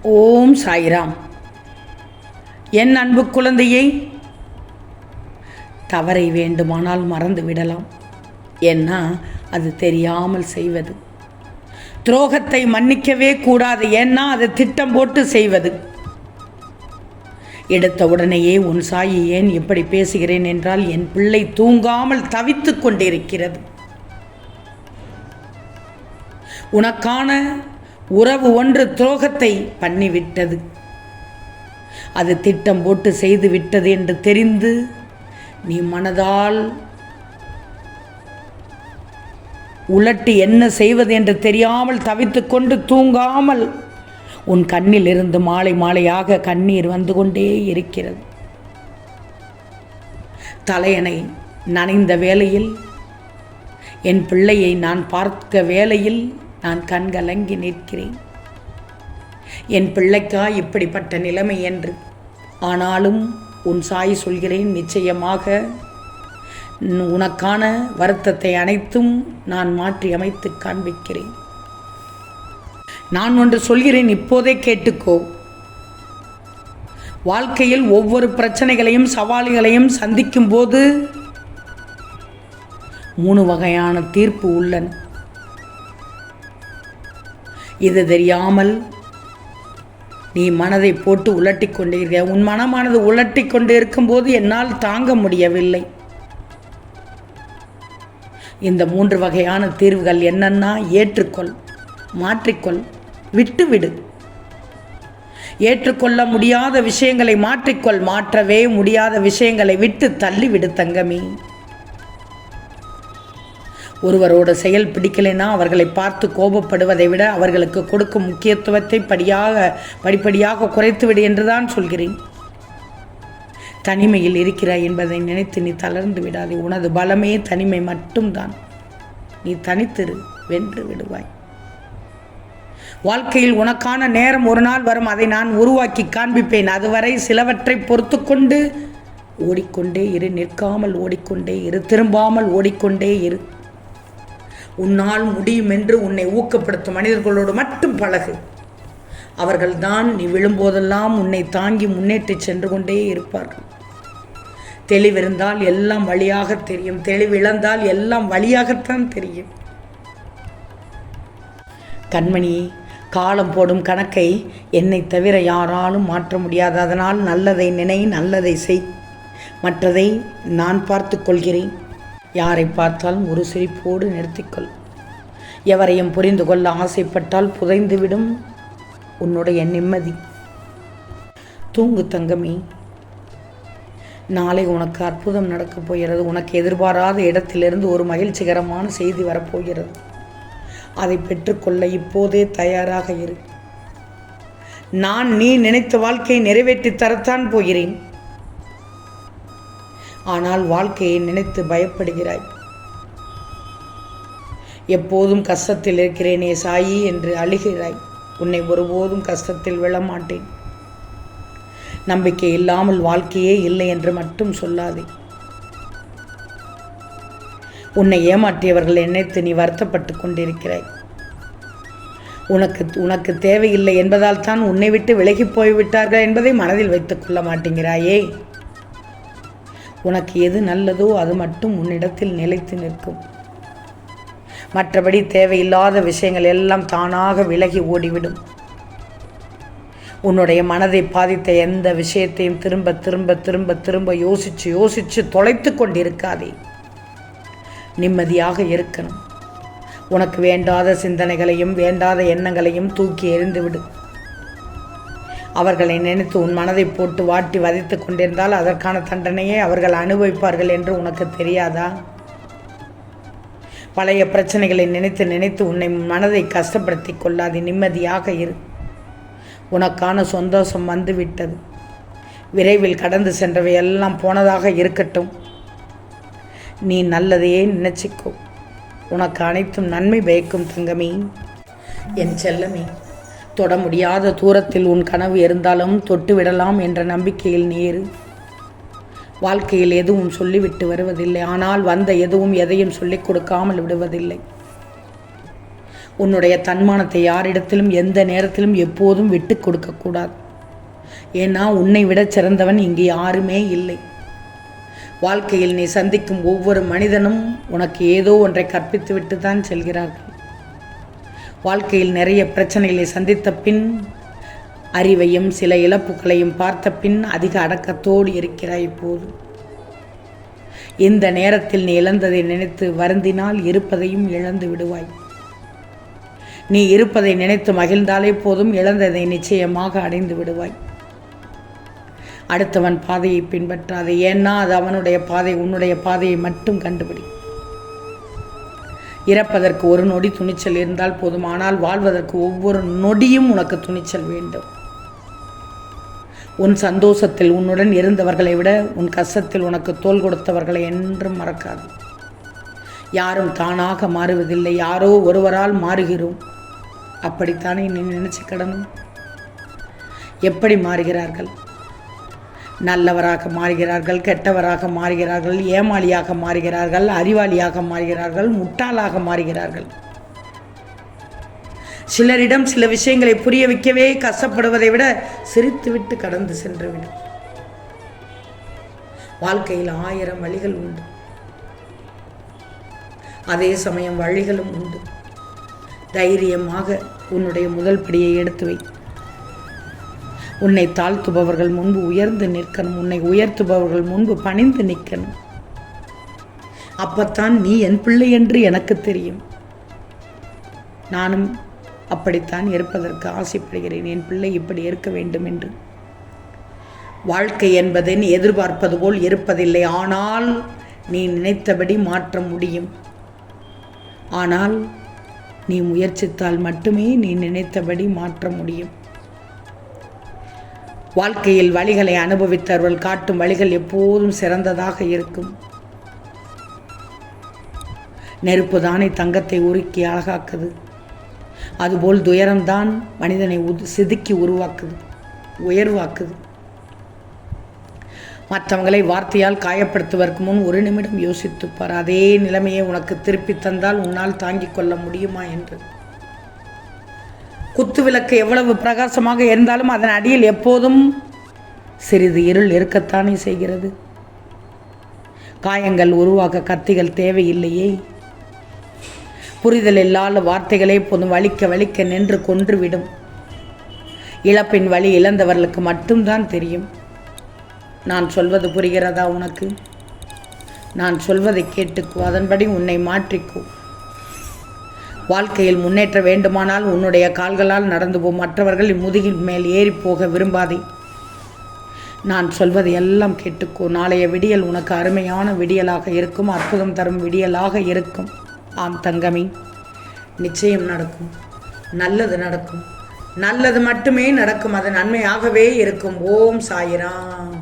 ஓம் சாய்ராம். என் அன்பு குழந்தையை, தவறை வேண்டுமானால் மறந்து விடலாம். ஏன்னா அது தெரியாமல் செய்வது. துரோகத்தை மன்னிக்கவே கூடாது. ஏன்னா அது திட்டம் போட்டு செய்வது. எடுத்த உடனேயே உன் சாயி ஏன் இப்படி பேசுகிறேன் என்றால், என் பிள்ளை தூங்காமல் தவித்து கொண்டிருக்கிறது. உனக்கான உறவு ஒன்று துரோகத்தை பண்ணிவிட்டது. அது திட்டம் போட்டு செய்து விட்டது என்று தெரிந்து நீ மனதால் உலட்டி என்ன செய்வது என்று தெரியாமல் தவித்து கொண்டு தூங்காமல் உன் கண்ணில் இருந்து மாலை மாலையாக கண்ணீர் வந்து கொண்டே இருக்கிறது. தலையணை நனைந்த வேளையில், என் பிள்ளையை நான் பார்க்க வேளையில் நான் கண்கலங்கி நிற்கிறேன். என் பிள்ளைக்கா இப்படிப்பட்ட நிலைமை என்று. ஆனாலும் உன் சாய் சொல்கிறேன், நிச்சயமாக உனக்கான வருத்தத்தை அனைத்தும் நான் மாற்றி அமைத்து காண்பிக்கிறேன். நான் ஒன்று சொல்கிறேன், இப்போதே கேட்டுக்கோ. வாழ்க்கையில் ஒவ்வொரு பிரச்சனைகளையும் சவால்களையும் சந்திக்கும் போது 3 வகையான தீர்ப்பு உள்ளன. இது தெரியாமல் நீ மனதை போட்டு உலட்டி கொண்டே இருக்க. உன் மனமானது உலட்டி கொண்டு இருக்கும்போது என்னால் தாங்க முடியவில்லை. இந்த 3 வகையான தீர்வுகள் என்னன்னா, ஏற்றுக்கொள், மாற்றிக்கொள், விட்டுவிடு. ஏற்றுக்கொள்ள முடியாத விஷயங்களை மாற்றிக்கொள், மாற்றவே முடியாத விஷயங்களை விட்டு தள்ளிவிடு தங்கமே. ஒருவரோட செயல் பிடிக்கலைன்னா அவர்களை பார்த்து கோபப்படுவதை விட அவர்களுக்கு கொடுக்கும் முக்கியத்துவத்தை படிப்படியாக குறைத்துவிடு என்றுதான் சொல்கிறேன். தனிமையில் இருக்கிறாய் என்பதை நினைத்து நீ தளர்ந்து விடாதே. உனது பலமே தனிமை மட்டும்தான். நீ தனித்திரு, வென்று விடுவாய். வாழ்க்கையில் உனக்கான நேரம் ஒரு நாள் வரும். அதை நான் உருவாக்கி காண்பிப்பேன். அதுவரை சிலவற்றை பொறுத்து கொண்டு ஓடிக்கொண்டே இரு. நிற்காமல் ஓடிக்கொண்டே இரு. திரும்பாமல் ஓடிக்கொண்டே இரு. உன்னால் முடியும் என்று உன்னை ஊக்கப்படுத்தும் மனிதர்களோடு மட்டும் பழகு. அவர்கள்தான் நீ விழும்போதெல்லாம் உன்னை தாங்கி முன்னேற்றி சென்று கொண்டே இருப்பார்கள். தெளிவிருந்தால் எல்லாம் வழியாக தெரியும். தெளிவிழந்தால் எல்லாம் வழியாகத்தான் தெரியும். கண்மணி, காலம் போடும் கணக்கை என்னை தவிர யாராலும் மாற்ற முடியாது. அதனால் நல்லதை நினை, நல்லதை செய். மற்றதை நான் பார்த்து கொள்கிறேன். யாரை பார்த்தாலும் ஒரு சிரிப்போடு நிறுத்திக்கொள். எவரையும் புரிந்து கொள்ள ஆசைப்பட்டால் புதைந்துவிடும் உன்னுடைய நிம்மதி. தூங்கு தங்கமே. நாளை உனக்கு அற்புதம் நடக்கப் போகிறது. உனக்கு எதிர்பாராத இடத்திலிருந்து ஒரு மகிழ்ச்சிகரமான செய்தி வரப்போகிறது. அதை பெற்றுக்கொள்ள இப்போதே தயாராக இரு. நான் நீ நினைத்த வாழ்க்கையை நிறைவேற்றி தரத்தான் போகிறேன். ஆனால் வாழ்க்கையை நினைத்து பயப்படுகிறாய். எப்போதும் கஷ்டத்தில் இருக்கிறேனே சாயி என்று அழுகிறாய். உன்னை ஒருபோதும் கஷ்டத்தில் விழமாட்டேன். நம்பிக்கை இல்லாமல் வாழ்க்கையே இல்லை என்று மட்டும் சொல்லாதே. உன்னை ஏமாற்றியவர்கள் நினைத்து நீ வருத்தப்பட்டு கொண்டிருக்கிறாய். உனக்கு தேவையில்லை என்பதால் தான் உன்னை விட்டு விலகி போய்விட்டார்கள் என்பதை மனதில் வைத்துக் கொள்ள மாட்டேங்கிறாயே. உனக்கு எது நல்லதோ அது மட்டும் உன்னிடத்தில் நிலைத்து நிற்கும். மற்றபடி தேவையில்லாத விஷயங்கள் எல்லாம் தானாக விலகி ஓடிவிடும். உன்னுடைய மனதை பாதித்த எந்த விஷயத்தையும் திரும்ப திரும்ப திரும்ப திரும்ப யோசிச்சு தொலைத்து கொண்டிருக்காதே. நிம்மதியாக இருக்கணும். உனக்கு வேண்டாத சிந்தனைகளையும் வேண்டாத எண்ணங்களையும் தூக்கி எறிந்துவிடு. அவர்களை நினைத்து உன் மனதை போட்டு வாட்டி வதைத்து கொண்டிருந்தால் அதற்கான தண்டனையை அவர்கள் அனுபவிப்பார்கள் என்று உனக்கு தெரியாதா? பழைய பிரச்சனைகளை நினைத்து நினைத்து உன்னை மனதை கஷ்டப்படுத்தி கொள்ளாது. நிம்மதியாக இரு. உனக்கான சந்தோஷம் வந்துவிட்டது. விரைவில் கடந்து சென்றவை எல்லாம் போனதாக இருக்கட்டும். நீ நல்லதையே நினைச்சிக்கோ. உனக்கு அனைத்தும் நன்மை பயக்கும் தங்கமே. என் செல்லமே, தொட முடியாத தூரத்தில் உன் கனவு இருந்தாலும் தொட்டு விடலாம் என்ற நம்பிக்கையில் நீரு. வாழ்க்கையில் எதுவும் சொல்லிவிட்டு வருவதில்லை. ஆனால் வந்த எதுவும் எதையும் சொல்லிக் கொடுக்காமல் விடுவதில்லை. உன்னுடைய தன்மானத்தை யாரிடத்திலும் எந்த நேரத்திலும் எப்போதும் விட்டு கொடுக்கக்கூடாது. ஏன்னா உன்னை விட சிறந்தவன் இங்கே யாருமே இல்லை. வாழ்க்கையில் நீ சந்திக்கும் ஒவ்வொரு மனிதனும் உனக்கு ஏதோ ஒன்றை கற்பித்து விட்டு தான் செல்கிறார்கள். வாழ்க்கையில் நிறைய பிரச்சனைகளை சந்தித்த பின், அறிவையும் சில இழப்புகளையும் பார்த்த பின் அதிக அடக்கத்தோடு இருக்கிறாய். இப்போது இந்த நேரத்தில் நீ இழந்ததை நினைத்து வருந்தினால் இருப்பதையும் இழந்து விடுவாய். நீ இருப்பதை நினைத்து மகிழ்ந்தாலே போதும், இழந்ததை நிச்சயமாக அடைந்து விடுவாய். அடுத்தவன் பாதையை பின்பற்றாதே. ஏன்னா அது அவனுடைய பாதை. உன்னுடைய பாதையை மட்டும் கண்டுபிடி. இறப்பதற்கு ஒரு நொடி துணிச்சல் இருந்தால் போதும், ஆனால் வாழ்வதற்கு ஒவ்வொரு நொடியும் உனக்கு துணிச்சல் வேண்டும். உன் சந்தோஷத்தில் உன்னுடன் இருந்தவர்களை விட உன் கஷ்டத்தில் உனக்கு தோள் கொடுத்தவர்களை என்றும் மறக்காது. யாரும் தானாக மாறுவதில்லை, யாரோ ஒருவரால் மாறுகிறோம். அப்படித்தானே நீ நினைச்சு கிடணும். எப்படி மாறுகிறார்கள்? நல்லவராக மாறுகிறார்கள், கெட்டவராக மாறுகிறார்கள், ஏமாளியாக மாறுகிறார்கள், அறிவாளியாக மாறுகிறார்கள், முட்டாளாக மாறுகிறார்கள். சிலரிடம் சில விஷயங்களை புரிய வைக்கவே கஷ்டப்படுவதை விட சிரித்துவிட்டு கடந்து சென்றுவிடும். வாழ்க்கையில் 1000 வழிகள் உண்டு, அதே சமயம் வழிகளும் உண்டு. தைரியமாக உன்னுடைய முதல் படியை எடுத்து வை. உன்னை தாழ்த்துபவர்கள் முன்பு உயர்ந்து நிற்கணும். உன்னை உயர்த்துபவர்கள் முன்பு பணிந்து நிற்கணும். அப்பத்தான் நீ என் பிள்ளை என்று எனக்கு தெரியும். நானும் அப்படித்தான் இருப்பதற்கு ஆசைப்படுகிறேன். என் பிள்ளை இப்படி இருக்க வேண்டும் என்று. வாழ்க்கை என்பது நீ எதிர்பார்ப்பது போல் இருப்பதில்லை. ஆனால் நீ நினைத்தபடி மாற்ற முடியும். ஆனால் நீ முயற்சித்தால் மட்டுமே நீ நினைத்தபடி மாற்ற முடியும். வாழ்க்கையில் வழிகளை அனுபவித்தவர்கள் காட்டும் வழிகள் எப்போதும் சிறந்ததாக இருக்கும். நெருப்பு தானே தங்கத்தை உருக்கி அழகாக்குது. அதுபோல் துயரம்தான் மனிதனை செதுக்கி உருவாக்குது, உயர்வாக்குது. மற்றவங்களை வார்த்தையால் காயப்படுத்துவதற்கு முன் ஒரு நிமிடம் யோசித்துப்பார். அதே நிலைமையை உனக்கு திருப்பி தந்தால் உன்னால் தாங்கிக் கொள்ள முடியுமா என்று. குத்துவிளக்கு எவ்வளவு பிரகாசமாக இருந்தாலும் அதன் அடியில் எப்போதும் சிறிது இருள் இருக்கத்தானே செய்கிறது. காயங்கள் உருவாக்க கத்திகள் தேவையில்லையே. புரிதல் இல்லாத வார்த்தைகளே போதும் வலிக்க வலிக்க நின்று கொன்றுவிடும். இழப்பின் வழி இழந்தவர்களுக்கு மட்டும்தான் தெரியும். நான் சொல்வது புரிகிறதா உனக்கு? நான் சொல்வதை கேட்டுக்கோ, அதன்படி உன்னை மாற்றிக்கோ. வாழ்க்கையில் முன்னேற்ற வேண்டுமானால் உன்னுடைய கால்களால் நடந்து போ. மற்றவர்கள் முதுகின் மேல் ஏறி போக விரும்பாதே. நான் சொல்வதை எல்லாம் கேட்டுக்கோ. நாளைய விடியல் உனக்கு அருமையான விடியலாக இருக்கும், அற்புதம் தரும் விடியலாக இருக்கும். ஆம் தங்கமே, நிச்சயம் நடக்கும். நல்லது நடக்கும். நல்லது மட்டுமே நடக்கும். அது நன்மையாகவே இருக்கும். ஓம் சாயிராம்.